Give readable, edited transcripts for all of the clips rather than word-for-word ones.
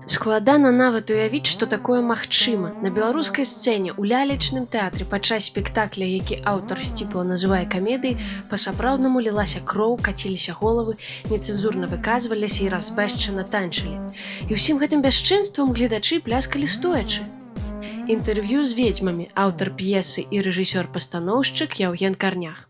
Складана нават уявіць, што такое магчыма. На беларускай сцэне ў лялечным тэатры падчас спектакля, які аўтар сціпла называе камедыяй, па-сапраўднаму лілася кроў, каціліся головы, нецэнзурна выказваліся і разбэшчана танчылі. І ўсім гэтым бясчынствам гледачы пляскалі стоячы. Інтэрв'ю з ведзьмамі, аўтар п'есы і рэжысёр-пастаноўшчык Яўген Карнях.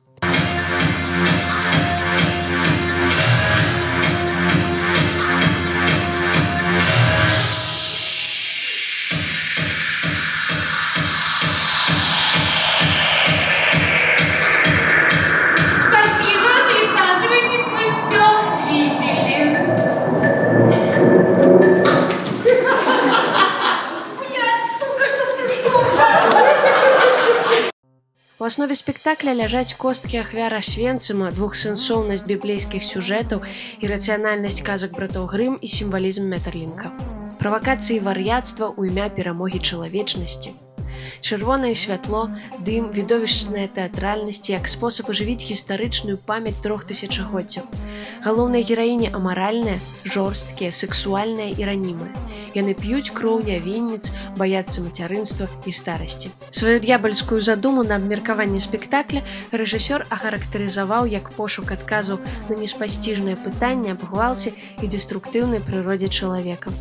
У аснове спектакля ляжаць косткі ахвяр Асвенцыма, двухсэнсоўнасць біблейскіх сюжэтаў, ірацыянальнасць казак братоў Грым і сімвалізм Метерлінка. Правакацыі вар'яцтва ў імя перамогі чалавечнасці. Чырвонае святло, дым, відовішчная тэатральнасць як спосаб ажывіць гістарычную памяць 3 тысячагоддзяў. Галоўныя гераіні амаральныя, жорсткія, сексуальныя і ранімыя. Яны п'юць кроў нявінніц, баяцца мацярынства і старасці. Сваю д'ябальскую задуму на абмеркаванне спектакля рэжысёр ахарактарызаваў як пошук адказаў на неспасціжныя пытанні аб гвалце і деструктыўнай прыродзе чалавека.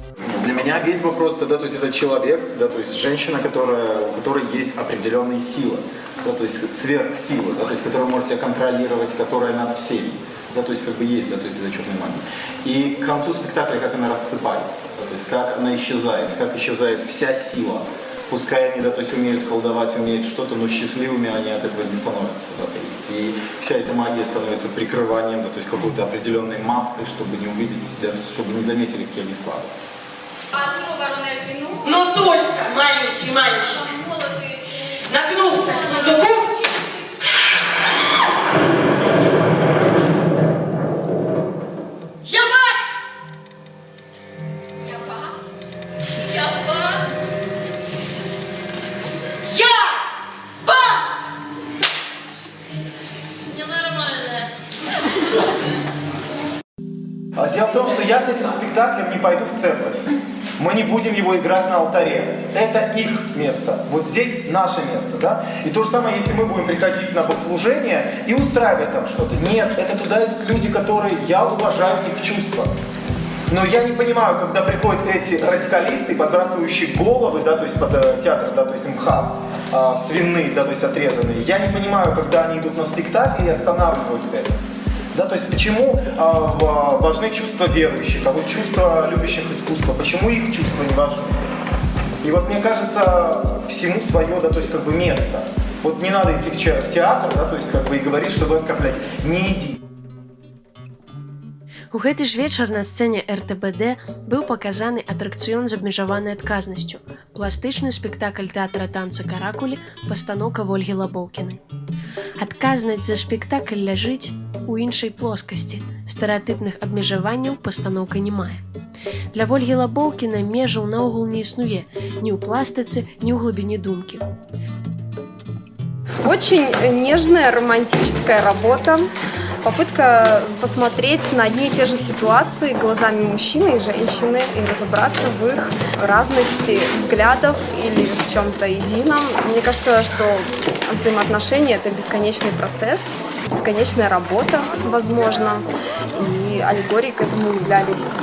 Для меня ведьма просто, да, то есть это человек, да, то есть женщина, у которой есть определенные силы, да, то есть сверхсилы, да, то есть которую можете контролировать, которая над всеми, да, то есть как бы есть, да, то есть это черная магия. И к концу спектакля как она рассыпается, да, то есть как она исчезает, как исчезает вся сила. Пускай они, да, то есть умеют колдовать, умеют что-то, но счастливыми они от этого не становятся, да, то есть и вся эта магия становится прикрыванием, да, то есть какой-то определенной маской, чтобы не увидеть, да, чтобы не заметили, какие они слабые. Но только маленький мальчик нагнулся к сундуку. Я бац! Я бац! Я бац! Я бац! Ненормальная. Дело в том, что я с этим спектаклем не пойду в церковь. Мы не будем его играть на алтаре. Это их место. Вот здесь наше место, да? И то же самое, если мы будем приходить на богослужение и устраивать там что-то. Нет, это туда идут люди, которые, я уважаю их чувства. Но я не понимаю, когда приходят эти радикалисты, подбрасывающие головы, да, то есть под театр, да, то есть МХАТ, свиные, да, то есть отрезанные. Я не понимаю, когда они идут на спектакль и останавливают это. Да, то есть почему важны чувства верующих, а вот чувства любящих искусства, почему их чувства не важны? И вот мне кажется, всему свое, да, то есть как бы место. Вот не надо идти в театр, да, то есть как бы и говорить, чтобы оскорблять. Не иди. У гэты ж вечар на сцэне РТБД быў паказаны атракцыён з абмежаванай адказнасцю, пластычны спектакль тэатра танца «Каракулі», пастаноўка Вольгі Лабоўкінай. Адказнасць за спектакль ляжыць у іншай плоскасці. Стэрэатыпных абмежаванняў пастаноўка не мае. Для Вольгі Лабоўкінай межаў наогул не існуе ні ў пластыцы, ні ў глыбіні думкі. Очень нежная романтическая работа. Попытка посмотреть на одни и те же ситуации глазами мужчины и женщины и разобраться в их разности взглядов или в чем-то едином. Мне кажется, что взаимоотношения – это бесконечный процесс, бесконечная работа, возможно. И аллегорией к этому являлись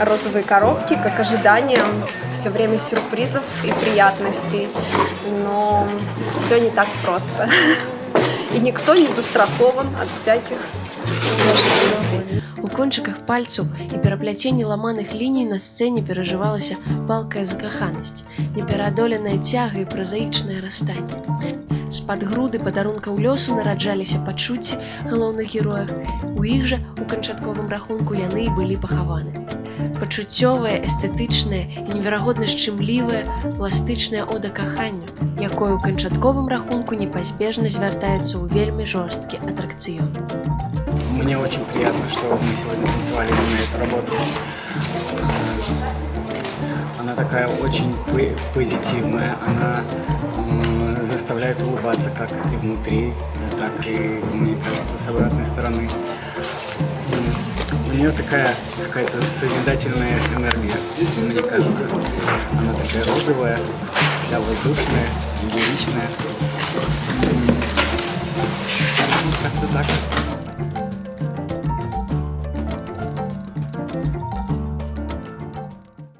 розовые коробки, как ожидание все время сюрпризов и приятностей. Но все не так просто. І ніхто не застрахован ад всякіх неожиданностей. У кончыках пальцаў і перапляценні ламаных ліній на сцэне перажывалася палкая закаханасць, непераадоленая цяга і празаічнае расстанне. З-пад груды падарункаў лёсу нараджаліся пачуцці галоўных героях, у іх жа у канчатковым рахунку яны і былі пахаваны. Пачуццёвая, эстэтычная і неверагодна шчымлівая пластычная ода каханню, якое ў канчатковым рахунку непазбежна звяртаецца ў вельмі жорсткі атракцыён. Мне очень приятно, что мы сегодня танцевали именно эту работу. Она такая очень позитивная, она заставляет улыбаться как и внутри, так и, мне кажется, с обратной стороны. У нее такая какая-то созидательная энергия, мне кажется. Она такая розовая, вся воздушная, лиричная. Как-то так.